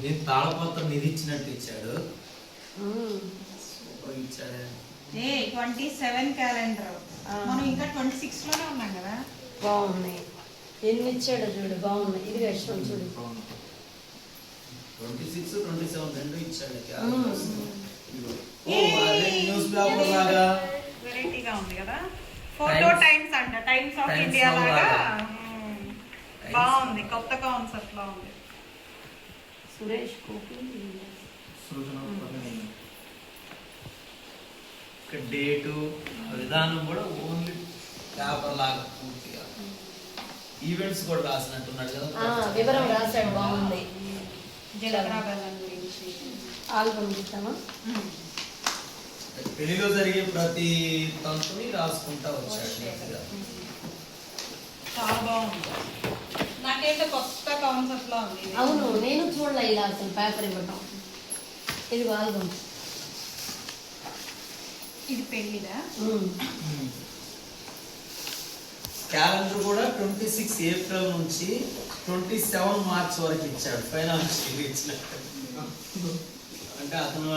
నేను తాళపత్రం నిధి ఇచ్చినట్టు ఇచ్చాడు. సూపర్ ఇచ్చాడే. 27 క్యాలెండర్. మనం ఇంకా 26 లోనే ఉన్నాం కదా. బాగున్నాయి. ఎన్ని ఇచ్చాడో చూడు, బాగున్నాయి. ఇది వేస్తాం చూడు. 26, 27 రెండు ఇచ్చాడు. న్యూస్ పేపర్ లాగా వెరైటీగా ఉంది కదా. ఫోటో టైమ్స్ అంట, టైమ్స్ ఆఫ్ ఇండియా లాగా. బాగుంది, కొత్త కాన్సెప్ట్ లా ఉంది. సురేష్ కోపి డేటు విధానం కూడా ఓన్లీ పేపర్ లాగా పూర్తిగా. ఈవెంట్స్ కూడా రాసినట్టున్నాడు కదా. వివరం రాశాడు, బాగుంది. జీలకర్ర బెల్లం గురించి ఆల్బమ్ ఇస్తామా. పెళ్లిలో జరిగే ప్రతి తంతుని రాసుకుంటా వచ్చాడు. చాలా బాగుంది. నాకైతే కొత్త కాన్సెప్ట్ లా ఉంది. అవును, నేను చూడలే ఇలా అసలు పేపర్ ఇవ్వటం. ఇది ఆల్బమ్. ఇది పెళ్లిదా. క్యాలెండర్ కూడా 26 ఏప్రిల్ నుంచి 27 మార్చ్ వరకు ఇచ్చాడు. ఫైనాన్షియల్ ఇచ్చినట్టు. అంటే అతను